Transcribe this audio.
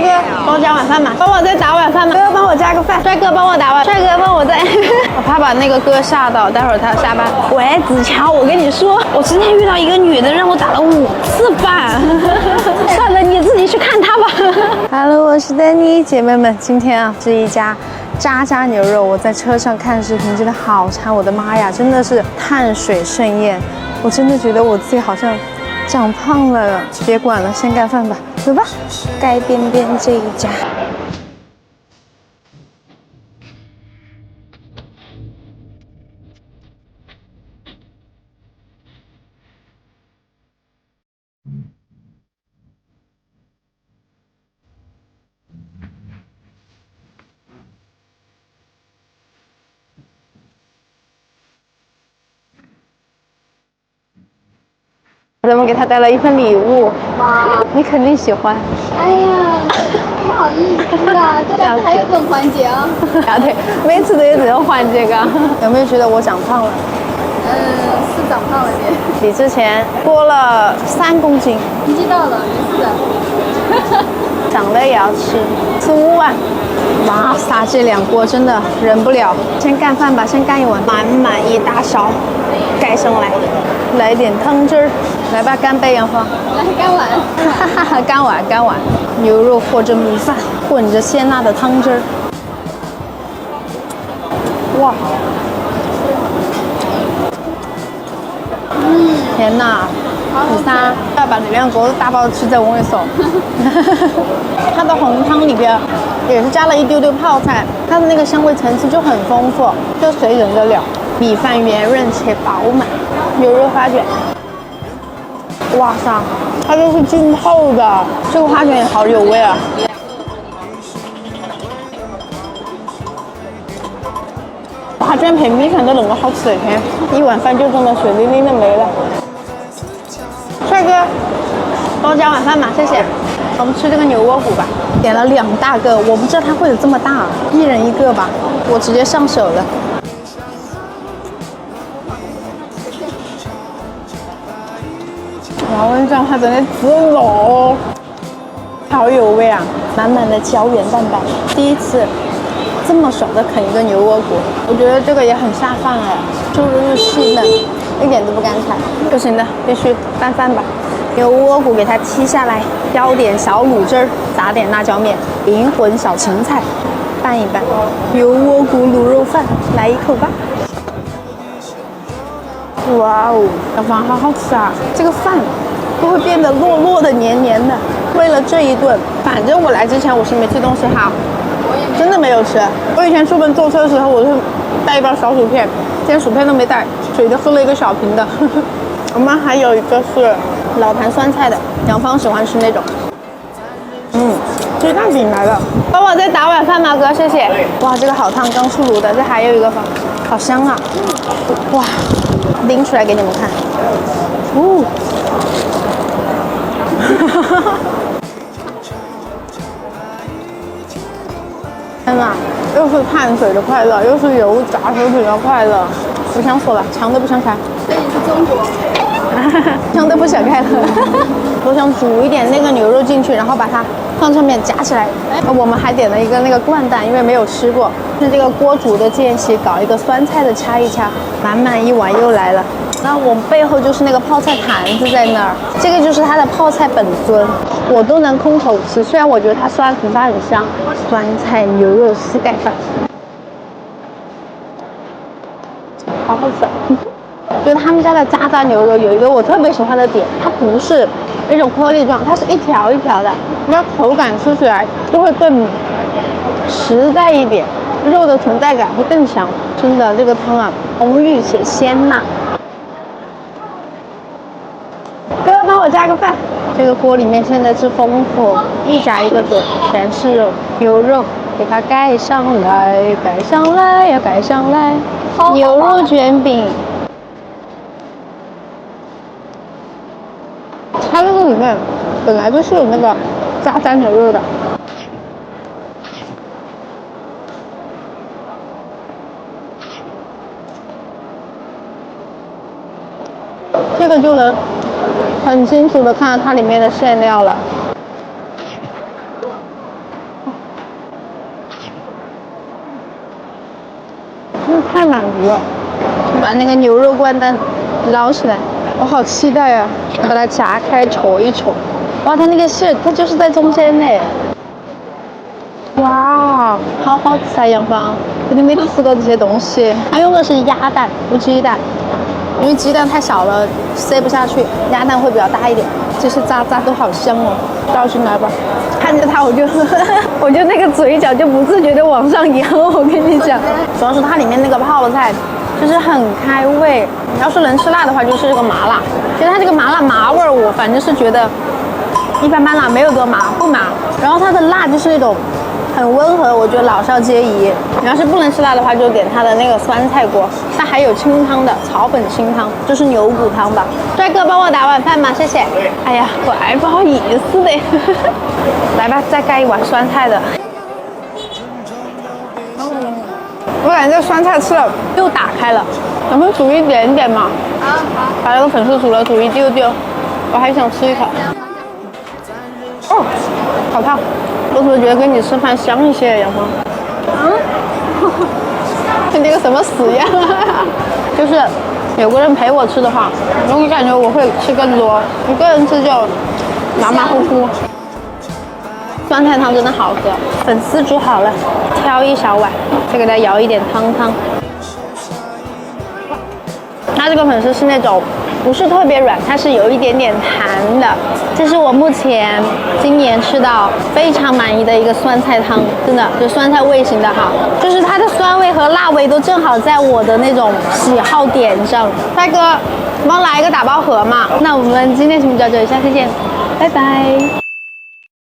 哥，帮我加碗饭嘛，帮我再打碗饭嘛。哥，帮我加个饭。帅哥，帮我打碗。帅哥，帮我再。我怕把那个哥吓到，待会儿他下班。喂，子乔，我跟你说，我今天遇到一个女的，让我打了5次饭。算了，你自己去看她吧。Hello， 我是丹妮，姐妹们，今天啊是一家渣渣牛肉。我在车上看视频，真的好馋，我的妈呀，真的是碳水盛宴。我真的觉得我自己好像长胖了，别管了，先干饭吧，走吧。街边边这一家。咱们给他带了一份礼物，哇，你肯定喜欢。哎呀，不好意思啊，这两次还有这种环节啊。啊，对，每次都有这种环节噶。有没有觉得我长胖了？是长胖了点，比之前多了3公斤。年纪到了，没事。长了也要吃，15碗。哇塞，这2锅真的忍不了。先干饭吧，先干一碗，满满一大勺，盖上来，来点汤汁儿。来吧，干杯，杨芳。来干碗。哈哈哈，干碗干碗，牛肉或者米饭，混着鲜辣的汤汁儿。哇，天哪！第3要把这2锅大包吃在我跟你说。它的红汤里边也是加了一丢丢泡菜，它的那个香味层次就很丰富，就谁忍得了？米饭圆润且饱满，牛肉花卷。哇塞，它就是浸泡的，这个花卷也好有味啊！花卷配米饭都那么好吃的天，一碗饭就这么水灵灵的没了。帅哥，帮我加碗饭嘛，谢谢。我们吃这个牛窝骨吧，点了2大个，我不知道它会有这么大，一人1个吧，我直接上手了。哇，我跟你讲，它真的滋肉，好有味啊，满满的胶原蛋白。第一次这么爽的啃一个牛窝骨，我觉得这个也很下饭哎，猪肉细嫩，一点都不干柴。不行的，必须拌饭吧。牛窝骨给它剔下来，浇点小卤汁儿，撒点辣椒面，灵魂小芹菜，拌一拌。牛窝骨卤肉饭，来一口吧。哇哦，小芳好好吃啊！这个饭都会变得糯糯的、黏黏的。为了这一顿，反正我来之前我是没吃东西哈，真的没有吃。我以前出门坐车的时候，我就带一包小薯片，今天薯片都没带，水就喝了一个小瓶的。我们还有一个是老坛酸菜的，杨芳喜欢吃那种。鸡蛋饼来了，帮我再打碗饭嘛，哥，谢谢。哇，这个好烫，刚出炉的，这还有一个饭，好香啊！哇，拎出来给你们看。哦，天哪，又是碳水的快乐，又是油炸食品的快乐，不想说了，肠都不想开。这里是中国。枪都不想开了，我想煮一点那个牛肉进去，然后把它放上面夹起来。我们还点了一个那个灌蛋，因为没有吃过。是这个锅煮的间隙搞一个酸菜的掐一掐，满满一碗又来了。然后我们背后就是那个泡菜坛子在那儿，这个就是它的泡菜本尊，我都能空口吃。虽然我觉得它酸，可是它很香。酸菜牛肉丝盖饭，好好吃。觉得他们家的渣渣牛肉有一个我特别喜欢的点，它不是那种颗粒状，它是一条一条的，那口感吃起来就会更实在一点，肉的存在感会更强。真的，这个汤啊，浓郁且鲜辣。哥，帮我加个饭。这个锅里面现在是丰富，一夹一个准，全是肉，牛肉，给它盖上来，盖上来呀，盖上来。牛肉卷饼。它这个里面本来就是有那个渣渣牛肉的，这个就能很清楚的看到它里面的馅料了。太满足了。把那个牛肉灌蛋捞起来，我好期待呀！把它夹开瞅一瞅。哇，它那个馅儿，它就是在中间呢。哇，好好吃啊，杨芳，肯定没吃过这些东西。它用的是鸭蛋，不鸡蛋，因为鸡蛋太小了，塞不下去，鸭蛋会比较大一点。这些渣渣都好香哦，倒进来吧。看着它，我就那个嘴角就不自觉的往上扬。我跟你讲，主要是它里面那个泡菜就是很开胃。你要是能吃辣的话，就是这个麻辣。其实它这个麻辣麻味儿，我反正是觉得一般般啦，没有多麻，不麻。然后它的辣就是那种很温和，我觉得老少皆宜。你要是不能吃辣的话，就点它的那个酸菜锅。它还有清汤的草本清汤，就是牛骨汤吧。帅哥，帮我打碗饭吗？谢谢。哎呀，我还不好意思的。来吧，再盖一碗酸菜的。我感觉这酸菜吃了又打开了，咱们煮一点点嘛。好。把那个粉丝煮了，煮一丢丢。我还想吃一口。哦，好烫！我怎么觉得跟你吃饭香一些，杨芳？跟那个什么死一样。就是有个人陪我吃的话，我感觉我会吃更多，一个人吃就马马虎虎。酸菜汤真的好喝，粉丝煮好了，挑一小碗，再给它舀一点汤。它这个粉丝是那种不是特别软，它是有一点点弹的。这是我目前今年吃到非常满意的一个酸菜汤，真的就酸菜味型的哈，就是它的酸味和辣味都正好在我的那种喜好点上。帅哥，帮我来一个打包盒嘛。那我们今天节目就到这里，下次见，拜拜。